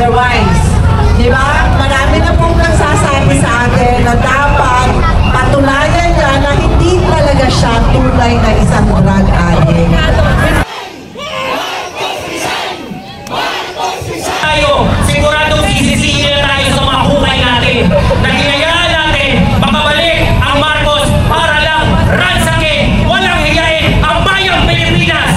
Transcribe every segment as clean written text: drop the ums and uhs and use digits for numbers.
otherwise. Di ba? Marami na pong nagsasabi sa atin na dapat patunayan niya na hindi talaga siya tunay na isang drug addict. Siguradong sisisihin na tayo sa mga hukay natin. Naghinayaan natin mapabalik ang Marcos para lang ransakin, walang hiyain ang bayang Pilipinas!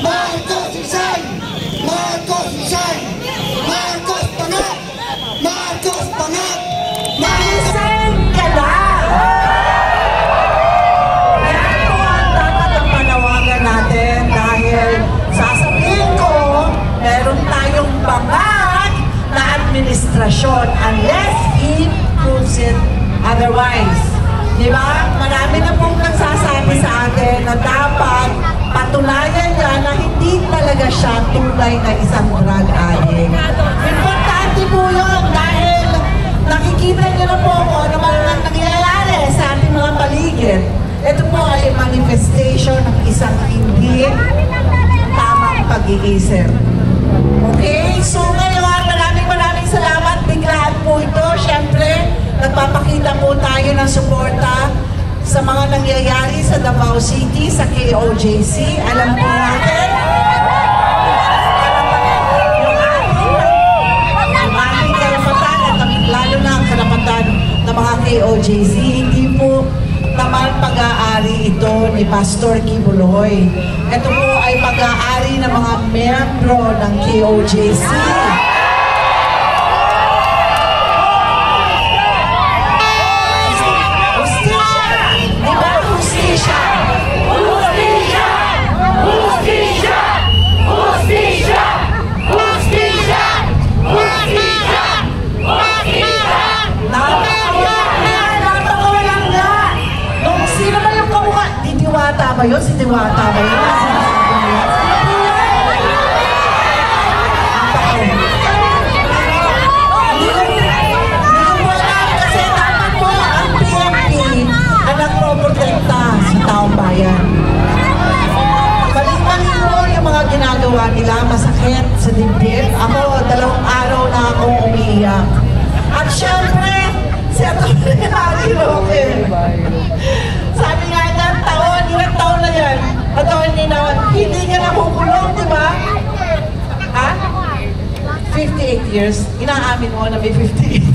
Marcos resign! Marcos resign! Marcos pangat! Marcos pangat! Resign ka na! Yan po ang dapat ang panawagan natin dahil sasabihin ko, meron tayong bangag na administrasyon unless he proves it otherwise. Di ba? Marami na pong nagsasabi sa atin na dapat patunayan niya na hindi talaga siya tunay na isang drug addict. Importante po yun dahil nakikita niyo na po kung ano man ang nangyayari sa ating mga paligid. Ito po ay manifestation ng isang hindi tamang pag-iisip. Okay? So ngayon, maraming salamat. Biglaan po ito. Siyempre, nagpapakita po tayo ng suporta sa mga nangyayari sa Davao City, sa KOJC. Alam po natin, yung ating karapatan at lalo na ang karapatan ng mga KOJC, hindi po naman pag-aari ito ni Pastor Kibuloy. Ito po ay pag-aari ng mga membro ng KOJC. Diwata ba yun? Si Diwata ba yun? Hindi ko alam kasi dapat po ang PNP ang nagproprotekta sa taong bayan. Balik-balik po yung mga ginagawa nila, masakit sa dibdib. Ako, 2 araw na akong umiiyak. At syempre, si Atty. Harry Roque. Sabi nga ilang taon na yan, Atty. na hindi ka nakukulong, di ba? Ha? 58 years. Inaamin mo na may 58 years.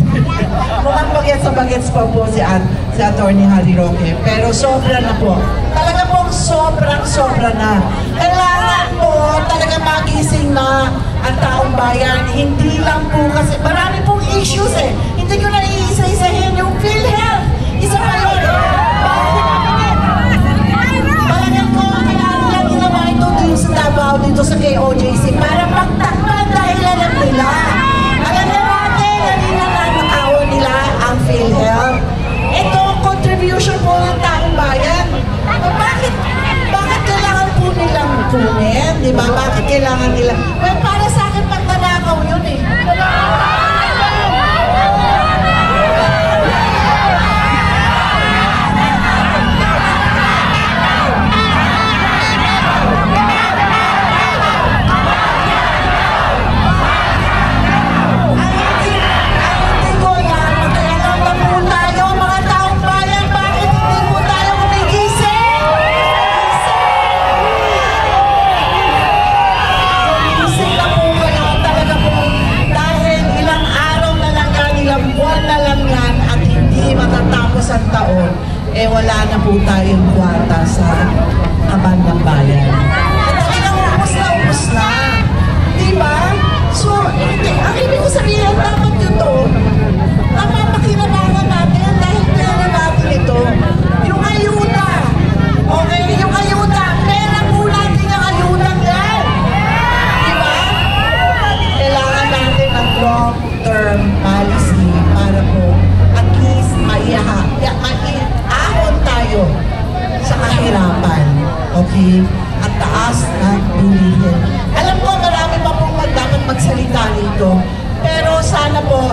Mukhang bagets pa po si Atty. Harry Roque. Pero sobra na po. Talaga pong sobra na. Kailangan po talaga magising na ang taong bayan. Hindi lang po kasi marami pong issues eh. Hindi ko na iisa-isahin yung PhilHealth. Isa pa yun. Talagang ko kailangan lang ginawa ito dito sa Davao, dito sa KOJC para magtakpan dahil alam nila. Alam na natin, kanina na nakawin nila ang PhilHealth. Ito, contribution po ng taong bayan. Bakit kailangan po nilang kunin? Diba? Bakit kailangan nila? Well, para sa akin, pagtanakaw yun eh. Ang taon, eh wala na po tayong kwarta sa kaban ng bayan. At talagang ubos na. Diba? So, ang ibig ko sabihin, dapat ito, napapakinabangan natin dahil pera natin ito. Yung ayuda, okay? Yung ayuda, pera po natin yung ayuda yan. Diba? Kailangan natin ng long-term policy para po at least maiahon tayo sa kahirapan. Okay? At taas na bilihin. Alam ko marami pa pong dapat magsalita nito. Pero sana po,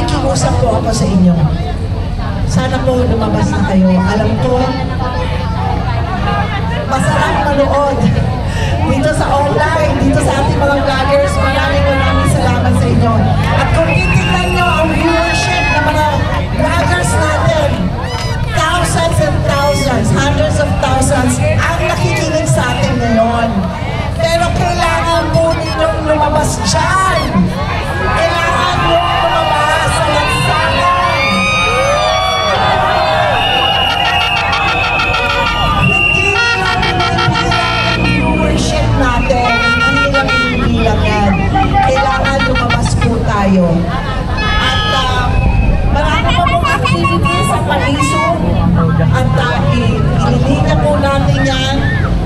nakikiusap po ako sa inyo. Sana po lumabas na kayo. Alam ko, masarap manood dito sa online, dito sa ating mga vloggers. Maraming salamat sa inyo. At kung titignan nyo ang viewership ng mga vloggers natin, thousands and thousands, hundreds of thousands ang nakikinig sa atin ngayon. Pero kailangan po ninyong lumabas dyan. Kailangan nyo lumabas sa lansangan. Hindi lang ang viewership natin, hindi lang ibilang yan. Kailangan lumabas po tayo. At marami pa pong activities sa Paraiso. At ililinya po natin yan.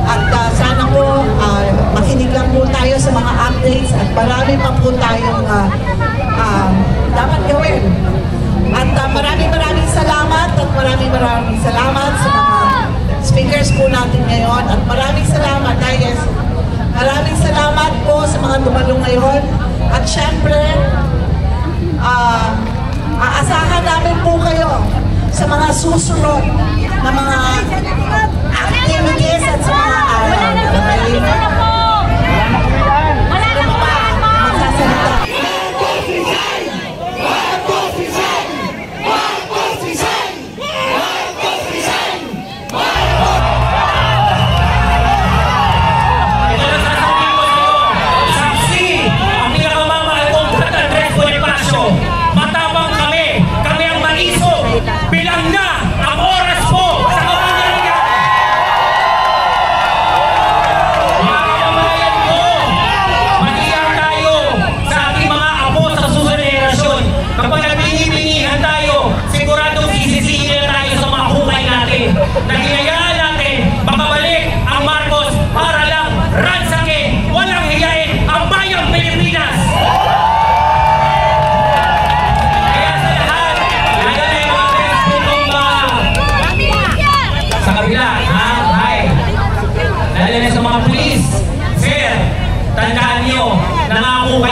At sana po makinig lang po tayo sa mga updates at marami pa po tayong dapat gawin. At maraming salamat at maraming salamat sa mga speakers po natin ngayon. At maraming salamat guys. Maraming salamat po sa mga dumalong ngayon. At syempre, aasahan namin po kayo sa mga susunod na mga activities at sa mga araw. Okay?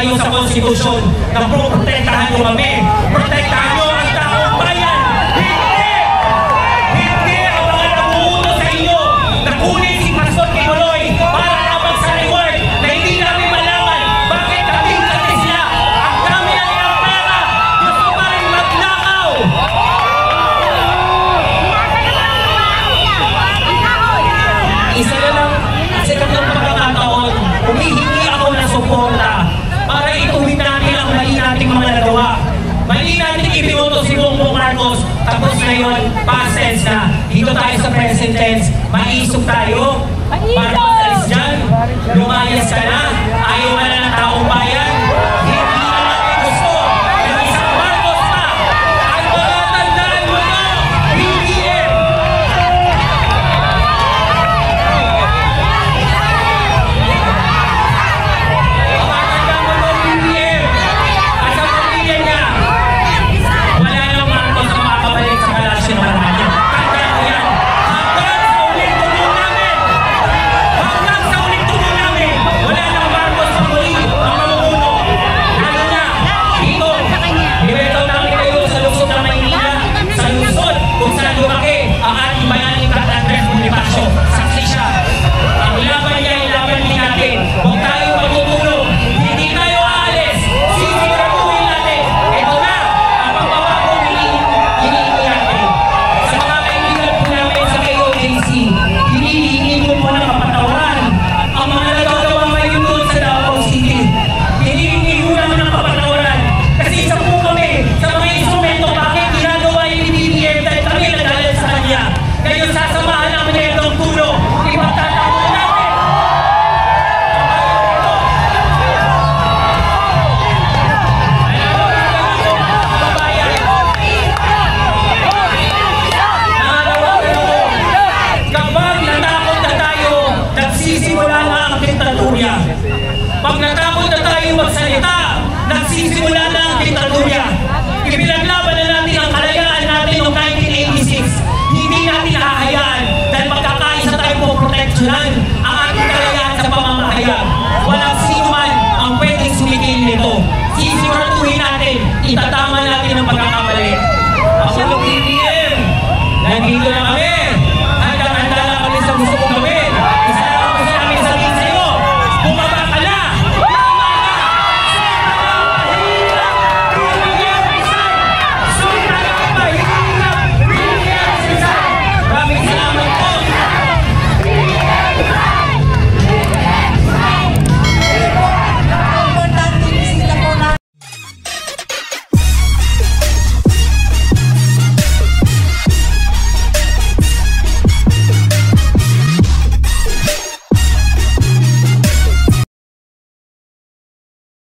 kayo sa konstitusyon na protektahan nyo kami. Protektahan nyo ang taong bayan. Hindi! Hindi ang mga namuuno sa inyo na kunin si Pastor Kibuloy para lamang sa reward na hindi namin malaman bakit kating-kating sila. Ang dami na nilang pera. Gusto pa rin magnakaw. Isa na lang sa kanyang pagkakataon, humihingi ako ng suporta para ituwid natin ang mali nating mga nagawa. Mali natin ibinoto si Bongbong Marcos, tapos ngayon, past tense na. Dito tayo sa present tense, maisog tayo. Marcos, alis dyan. Lumayas ka na. Ayaw ka na ng taong bayan. Hindi ka natin gusto. Yung isang Marcos pa. At matatandaan mo na, BBM. Pag natakot na tayo magsalita, nagsisimula na ang diktadurya. Ibilang